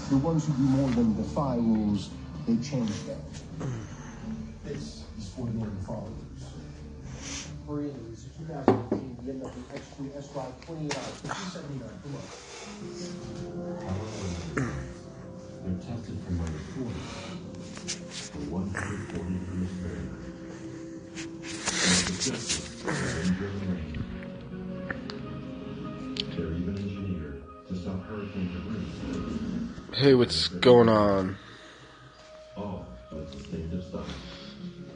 The ones who do more than defy rules, they change them. This is for the followers. Hurry in, Louisa. 2018, BMW X2 S-Drive 28 hours for $279. Come on. They're tested for number 40 for 140 degrees Fahrenheit. They're even engineered to stop hurricane debris. Hey, what's going on? All with the state of stuff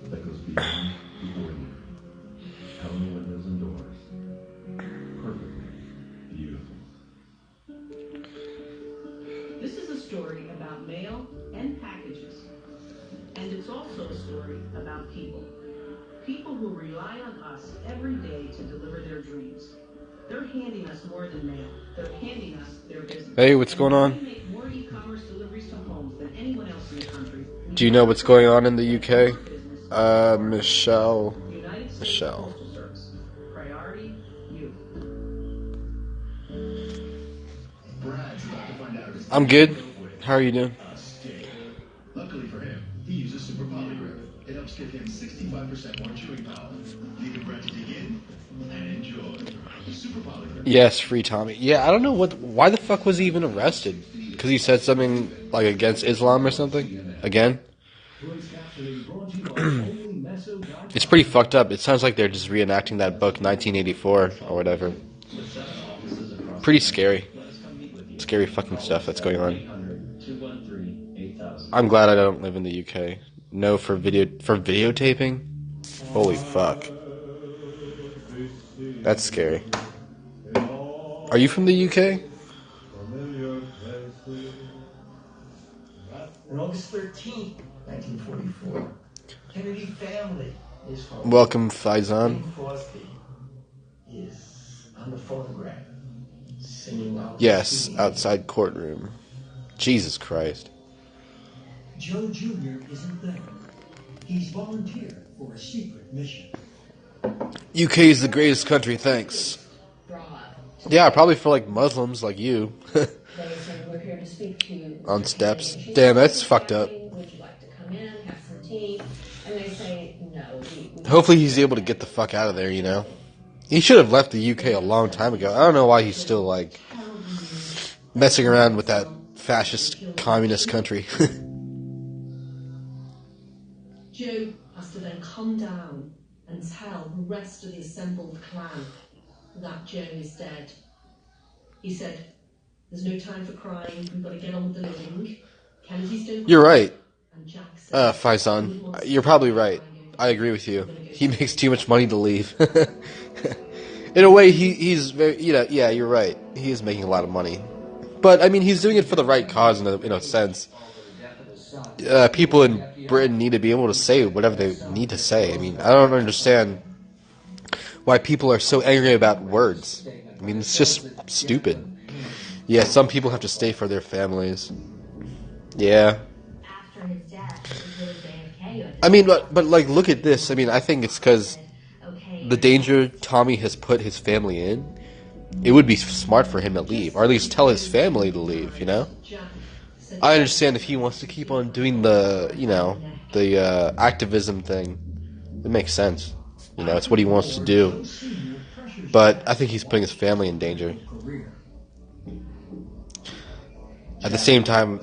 that goes beyond the ordinary. Telling windows and doors. Perfectly beautiful. This is a story about mail and packages. And it's also a story about people. People who rely on us every day to deliver their dreams. They're handing us more than mail. They're handing us their business. Hey, what's going on? We make more e-commerce deliveries to homes than anyone else in the country. Do you know what's going on in the UK? Michelle. Priority, you. I'm good. How are you doing? Luckily for him, he uses super polygraph. It helps give him 65% more chewing power. Leaving Brad to dig in and enjoy. Super polygraph. Yes, free Tommy. Yeah, I don't know why the fuck was he even arrested? Because he said something like against Islam or something? Again? It's pretty fucked up. It sounds like they're just reenacting that book 1984 or whatever. Pretty scary. Scary fucking stuff that's going on. I'm glad I don't live in the UK. No, for videotaping? Holy fuck. That's scary. Are you from the UK? On August 13th, 1944, Kennedy family is home. Welcome, Faizan. Crosby is on the photograph, singing out. Yes, outside courtroom. Jesus Christ. Joe Jr. isn't there. He's volunteered for a secret mission. UK is the greatest country, thanks. Yeah, probably for like Muslims like you. On steps. Damn, that's fucked up. Hopefully he's able to get the fuck out of there, you know? He should have left the UK a long time ago. I don't know why he's still, like, messing around with that fascist, communist country. Joe has to then come down and tell the rest of the assembled clan that Joe is dead. He said, "There's no time for crying, we've got to get on with the living." Kennedy's doing. You're right. And Jack said, Faizan. You're probably right. I agree with you. He makes too much money to leave. In a way, he's very, yeah, you're right. He is making a lot of money. But, I mean, he's doing it for the right cause in a sense. People in Britain need to be able to say whatever they need to say. I mean, I don't understand why people are so angry about words. I mean, it's just stupid. Yeah, some people have to stay for their families. Yeah. After his death, I mean, but like, look at this. I mean, I think it's because the danger Tommy has put his family in, it would be smart for him to leave, or at least tell his family to leave, you know? I understand if he wants to keep on doing the activism thing, it makes sense. You know, it's what he wants to do. But I think he's putting his family in danger. At the same time,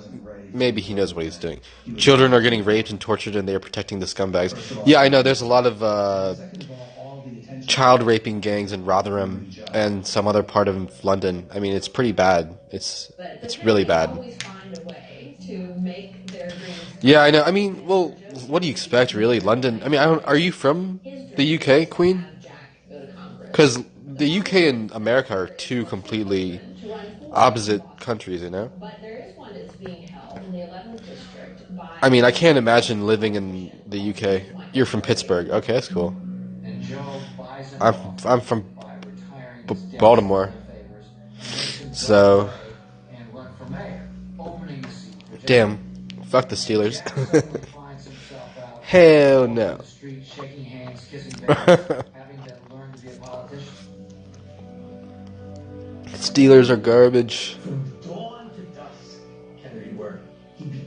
maybe he knows what he's doing. Children are getting raped and tortured, and they are protecting the scumbags. Yeah, I know. There's a lot of child raping gangs in Rotherham and some other part of London. I mean, it's pretty bad. It's really bad. Yeah, I know. I mean, well, what do you expect, really? London. I mean, are you from the UK, Queen? Because the UK and America are two completely opposite countries, you know? I mean, I can't imagine living in the UK. You're from Pittsburgh. Okay, that's cool. I'm from Baltimore. So, damn, fuck the Steelers. Hell no. Steelers are garbage. From dawn to dusk, Kennedy worked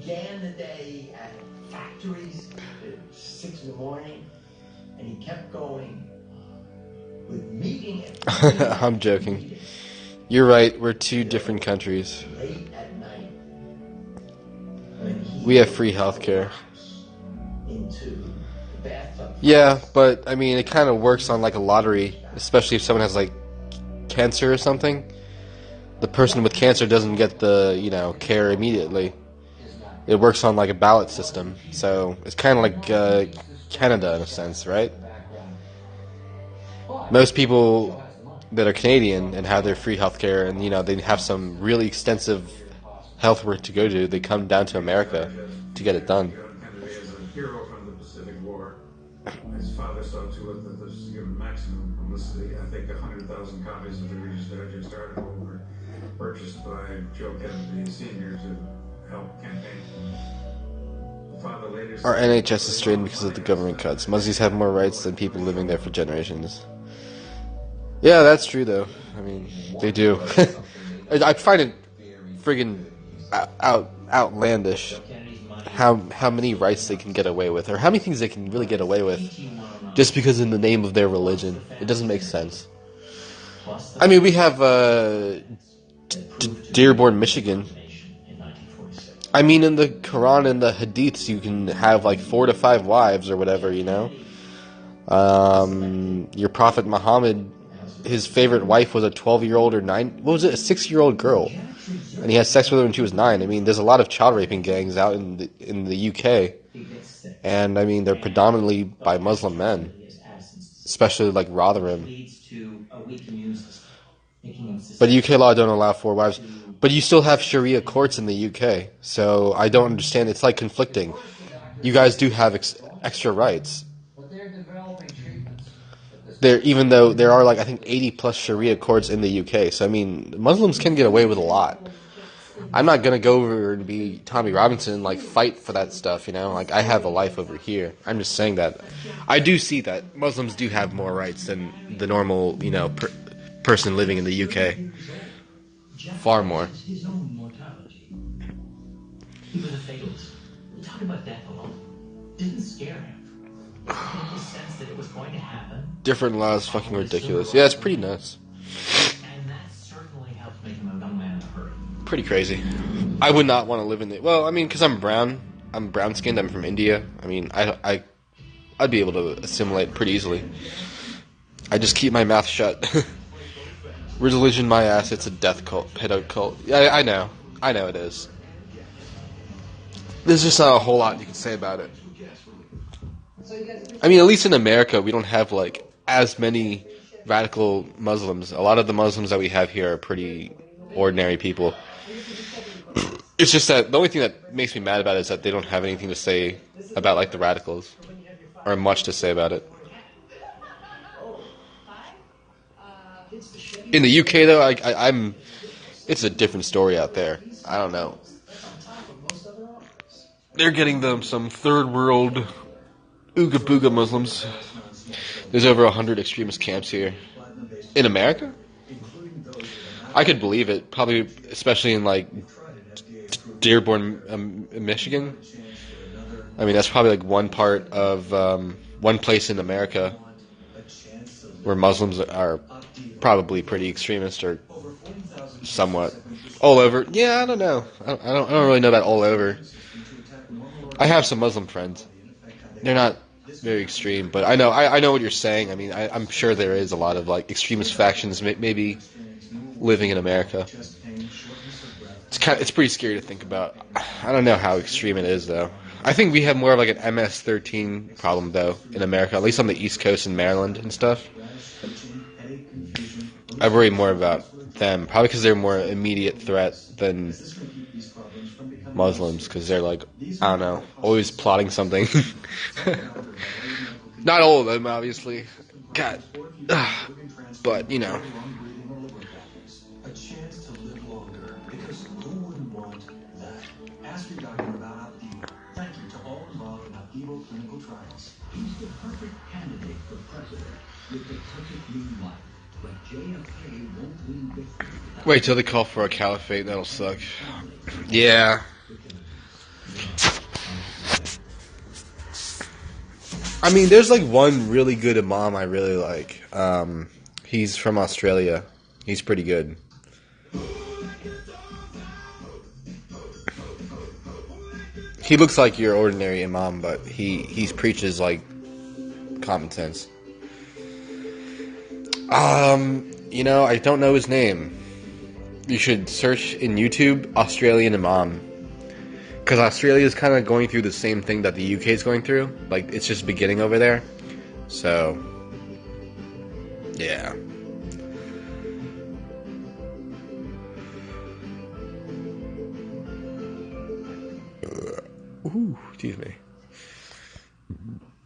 began the day at factories at 6 in the morning, and he kept going with meeting at I'm joking. You're right. We're two different countries. late at night. We have free healthcare. Into the bathtub. Yeah, but I mean, it kind of works on like a lottery, especially if someone has like cancer or something. The person with cancer doesn't get the, care immediately. It works on like a ballot system. So it's kind of like Canada in a sense, right? Most people that are Canadian and have their free healthcare and, they have some really extensive health work to go to, they come down to America to get it done. Kennedy is a hero from the Pacific War. His father saw to it that this was given maximum publicity. I think 100,000 copies of the Reader's Digest article were purchased by Joe Kennedy Sr. to help campaign. The father later Our NHS is strained because of the government cuts. Muzzies have more rights than people living there for generations. Yeah, that's true, though. I mean, they do. I find it friggin' outlandish how many rights they can get away with, or how many things they can really get away with, just because in the name of their religion. It doesn't make sense. I mean, we have Dearborn, Michigan. I mean, in the Quran and the Hadiths, you can have like 4 to 5 wives or whatever, Your Prophet Muhammad, his favorite wife was a 12-year-old or a 6-year-old girl, and he had sex with her when she was 9. I mean, there's a lot of child raping gangs out in the UK, and I mean, they're predominantly by Muslim men, especially like Rotherham. But UK law don't allow 4 wives. But you still have Sharia courts in the UK, so I don't understand. It's like conflicting. You guys do have extra rights. Even though there are like I think 80 plus Sharia courts in the UK, so I mean Muslims can get away with a lot. I'm not gonna go over and be Tommy Robinson and like fight for that stuff, Like I have a life over here. I'm just saying that I do see that Muslims do have more rights than the normal, person living in the UK. Far more. His own mortality. He was a fatalist. The talk about death alone didn't scare him. He had the sense that it was going to happen. Different laws, fucking ridiculous. Yeah, it's pretty nuts. And that certainly helped make him a young man in a hurry. Pretty crazy. I would not want to live in the... Well, I mean, because I'm brown. I'm brown-skinned. I'm from India. I mean, I'd be able to assimilate pretty easily. I just keep my mouth shut. Religion, my ass. It's a death cult, pedo cult. Yeah, I know. I know it is. There's just not a whole lot you can say about it. I mean, at least in America, we don't have, like, as many radical Muslims. A lot of the Muslims that we have here are pretty ordinary people. It's just that the only thing that makes me mad about it is that they don't have anything to say about, like, the radicals. Or much to say about it. In the UK, though, I'm... It's a different story out there. I don't know. They're getting them some third world ooga booga Muslims. There's over 100 extremist camps here. In America? I could believe it. Probably, especially in, like, Dearborn, Michigan. I mean, that's probably, like, one place in America where Muslims are probably pretty extremist or somewhat. All over. Yeah, I don't know. I don't really know about all over. I have some Muslim friends. They're not very extreme, but I know what you're saying. I mean, I'm sure there is a lot of like extremist factions maybe living in America. It's pretty scary to think about. I don't know how extreme it is though. I think we have more of like an MS-13 problem though in America, at least on the East Coast in Maryland and stuff. I worry more about them, probably because they're a more immediate threat than Muslims, because they're like, I don't know, always plotting something. Not all of them, obviously. God. But, you know. A chance to live longer, because who wouldn't want that? Ask your doctor about Opdivo. Thank you to all involved in Opdivo clinical trials. He's the perfect candidate for president with the perfect new life. But JFK won't win victory. Wait till they call for a caliphate, that'll suck. Yeah. I mean, there's like one really good imam I really like. He's from Australia. He's pretty good. He looks like your ordinary imam, but he preaches like common sense. I don't know his name. You should search in YouTube Australian imam. Because Australia is kind of going through the same thing that the UK is going through. Like, it's just beginning over there. So, yeah. Ooh, excuse me.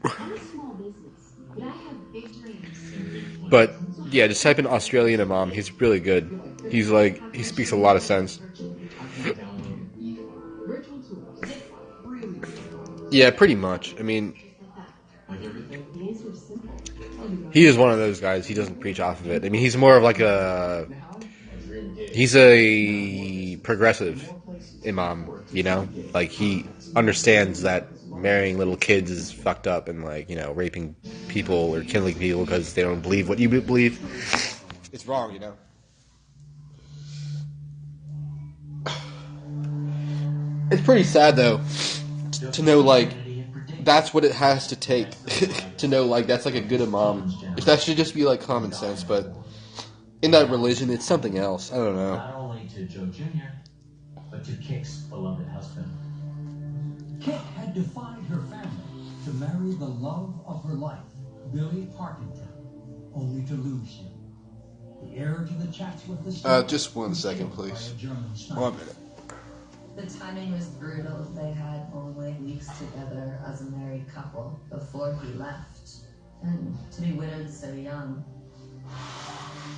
I'm a small business, but I have big dreams. But, yeah, just type in Australian imam. He's really good. He's like, he speaks a lot of sense. Yeah, pretty much. I mean, he is one of those guys. He doesn't preach off of it. I mean, he's more of like he's a progressive imam, you know? Like, he understands that marrying little kids is fucked up and, like, you know, raping people or killing people because they don't believe what you believe. It's wrong, you know? It's pretty sad, though, to know, like, that's what it has to take to know, like, that's, like, a good imam. If that should just be, like, common sense, but in that religion, it's something else. I don't know. Not only to Joe Jr., but to Kick's beloved husband. Kick had defied her family to marry the love of her life, Billy Parkington, only to lose him. The heir to the Chatsworth estate. Just 1 second, please. 1 minute. The timing was brutal. They had only weeks together as a married couple before he left. And to be widowed so young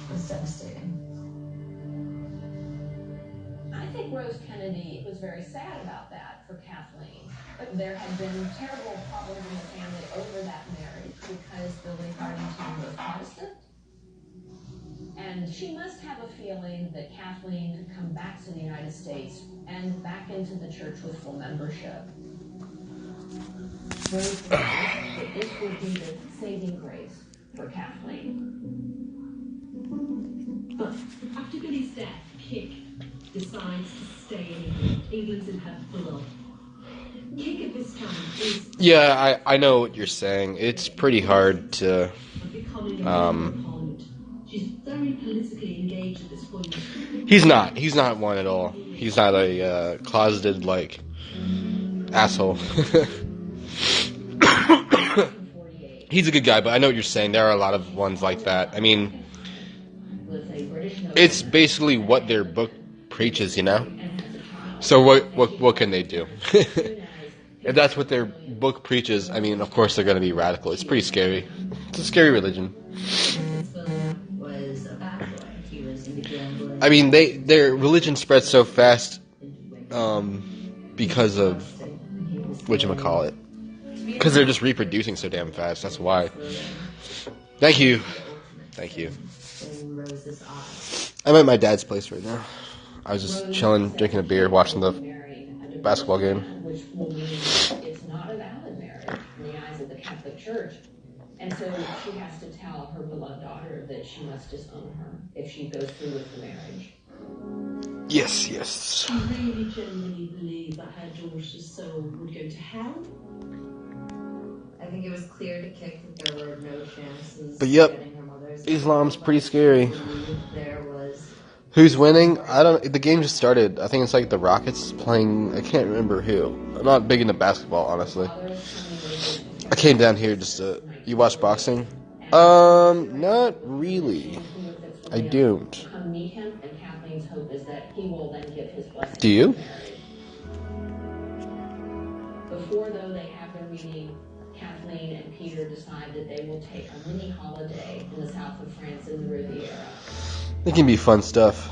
was devastating. I think Rose Kennedy was very sad about that for Kathleen. But there had been terrible problems in the family over that marriage because Billy Partington was Protestant. And she must have a feeling that Kathleen could come back to the United States and back into the church with full membership. Rose believes that this would be the saving grace for Kathleen. But after Billy's death, Kick decides to stay in England. England's in her blood. Kick at this time is... Yeah, I know what you're saying. It's pretty hard to... She's very politically engaged at this point. He's not one at all. He's not a closeted, like, asshole. He's a good guy, but I know what you're saying. There are a lot of ones like that. I mean, it's basically what their book preaches, you know? So what can they do? If that's what their book preaches, I mean, of course they're going to be radical. It's pretty scary. It's a scary religion. I mean, their religion spreads so fast because of whatchamacallit. Because they're just reproducing so damn fast. That's why. Thank you. I'm at my dad's place right now. I was just chilling, drinking a beer, watching the basketball game. Which will mean it's not a valid marriage in the eyes of the Catholic Church. And so she has to tell her beloved daughter that she must disown her if she goes through with the marriage. Yes. She really genuinely believed that her daughter's soul would go to hell. I think it was clear to Kick that there were no chances But yep, of getting her mother's Islam's pretty scary. There was... Who's winning? I don't. The game just started. I think it's like the Rockets playing. I can't remember who. I'm not big into basketball, honestly. I came down here just to. You watch boxing? Not really. I don't. Come meet him, and Kathleen's hope is that he will then give his blessing. Do you? Before, though, they have their meeting, Kathleen and Peter decide that they will take a mini holiday in the south of France in the Riviera. It can be fun stuff.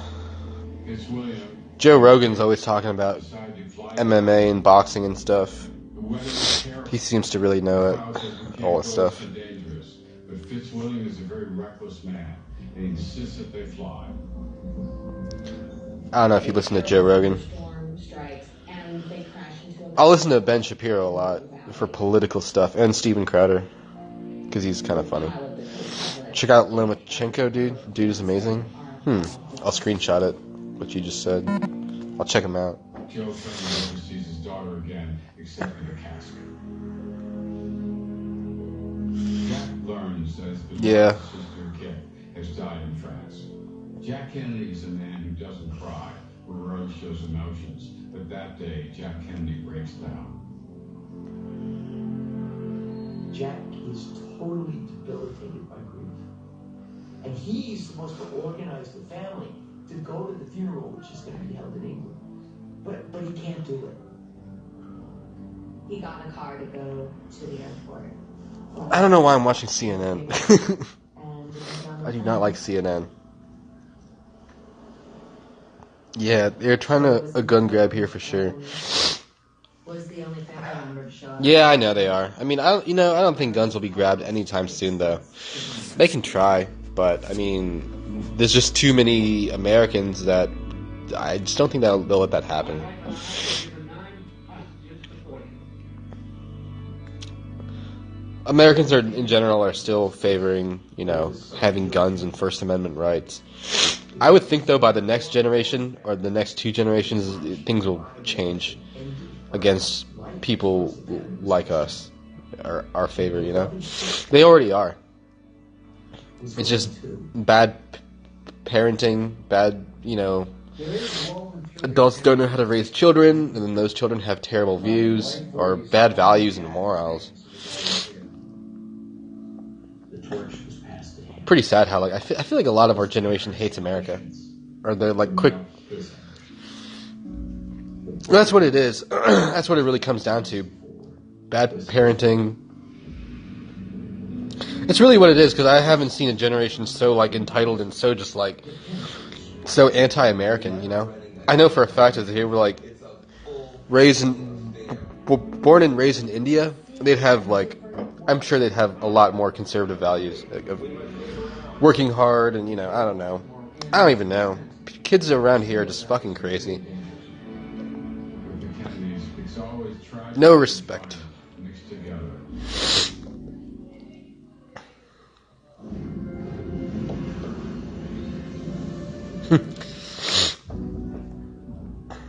It's William. Joe Rogan's always talking about MMA and boxing and stuff. He seems to really know it, all that stuff. But Fitzwilliam is a very reckless man, and he insists that they fly. I don't know if you listen to Joe Rogan. Storm strikes, and they crash into a I'll listen to Ben Shapiro a lot for political stuff, and Steven Crowder, because he's kind of funny. Check out Lomachenko, dude. Dude is amazing. I'll screenshot it, what you just said. I'll check him out. Joe finally never sees his daughter again, except in the casket. Jack learns that his beloved sister Kit has died in France. Jack Kennedy is a man who doesn't cry or rarely shows emotions, but that day, Jack Kennedy breaks down. Jack is totally debilitated by grief. And he's supposed to organize the family to go to the funeral, which is going to be held in England. But he can't do it. He got a car to go to the airport. I don't know why I'm watching CNN. I do not like CNN. Yeah, they're trying a gun grab here for sure. Was the only family member to show up. Yeah, I know they are. I mean, I don't think guns will be grabbed anytime soon, though. They can try, but I mean, there's just too many Americans that I just don't think they'll let that happen. Americans in general are still favoring, having guns and First Amendment rights. I would think, though, by the next generation or the next 2 generations, things will change against people like us, our favor, They already are. It's just bad parenting, bad, adults don't know how to raise children, and then those children have terrible views or bad values and morals. Pretty sad how I feel like a lot of our generation hates America, or they're quick. That's what it is. That's what it really comes down to. Bad parenting. It's really what it is, because I haven't seen a generation so entitled and so just so anti-American. I know for a fact that if they were born and raised in India, they'd have I'm sure they'd have a lot more conservative values of working hard and I don't know. I don't even know. Kids around here are just fucking crazy. No respect.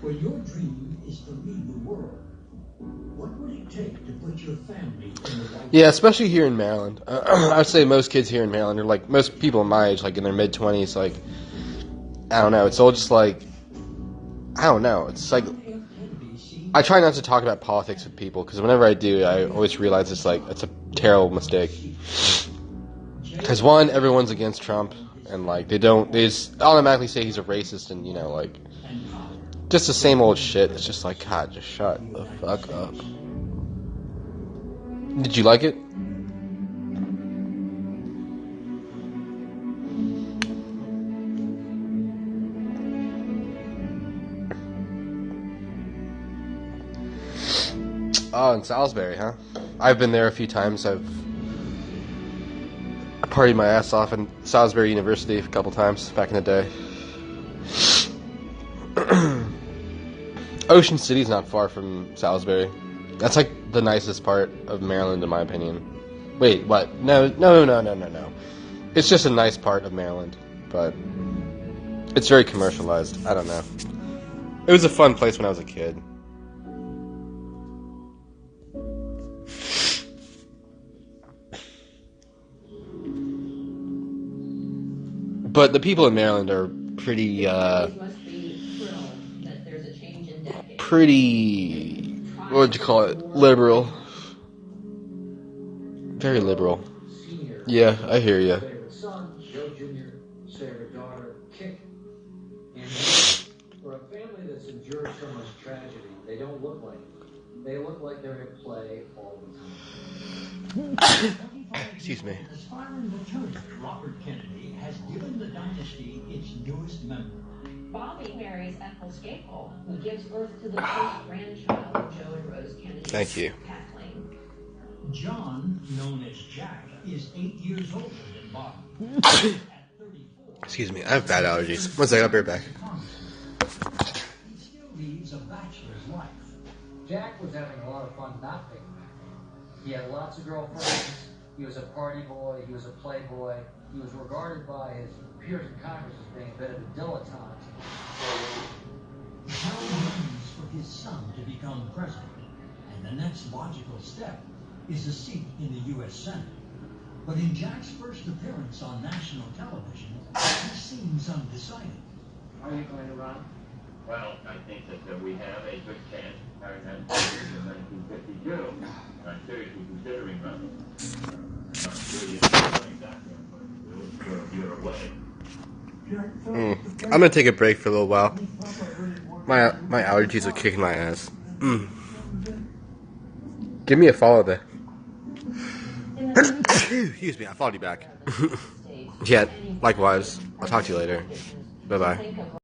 When your dream is to lead the world, what would it take to put your family in the right? Yeah, especially here in Maryland. I would say most kids here in Maryland are most people my age, in their mid-20s, I don't know. It's all just I don't know. It's I try not to talk about politics with people, because whenever I do, I always realize it's a terrible mistake. Because one, everyone's against Trump, and they just automatically say he's a racist, and just the same old shit. It's just God, just shut the fuck up. Did you like it? Oh, in Salisbury, huh? I've been there a few times. I've partied my ass off in Salisbury University a couple times back in the day. Ocean City's not far from Salisbury. That's the nicest part of Maryland, in my opinion. Wait, what? No. It's just a nice part of Maryland, but it's very commercialized. I don't know. It was a fun place when I was a kid. But the people in Maryland are pretty, what would you call it? Liberal. Very liberal. Yeah, I hear you. Favorite son, Joe Jr., favorite daughter, Kit. And for a family that's endured so much tragedy, they don't look like it. They look like they're at play all the time. Excuse me. Aspiring lieutenant Robert Kennedy has given the dynasty its newest member. Bobby marries Ethel Skapel, who gives birth to the first grandchild of Joe and Rose Kennedy. Thank you. Kathleen. John, known as Jack, is 8 years older than Bobby. At 34, Excuse me, I have bad allergies. One second, I'll be right back. he still leads a bachelor's life. Jack was having a lot of fun not being married. He had lots of girlfriends. He was a party boy. He was a playboy. He was regarded by his peers in Congress as being a bit of a dilettante. Hal longs for his son to become president, and the next logical step is a seat in the U.S. Senate. But in Jack's first appearance on national television, he seems undecided. Are you going to run? Well, I think that we have a good chance of having that in 1952. And I'm seriously considering running. Not really exactly, but we'll get away. I'm gonna take a break for a little while. My allergies are kicking my ass. Give me a follow there. Excuse me, I followed you back. Yeah, likewise. I'll talk to you later. Bye bye.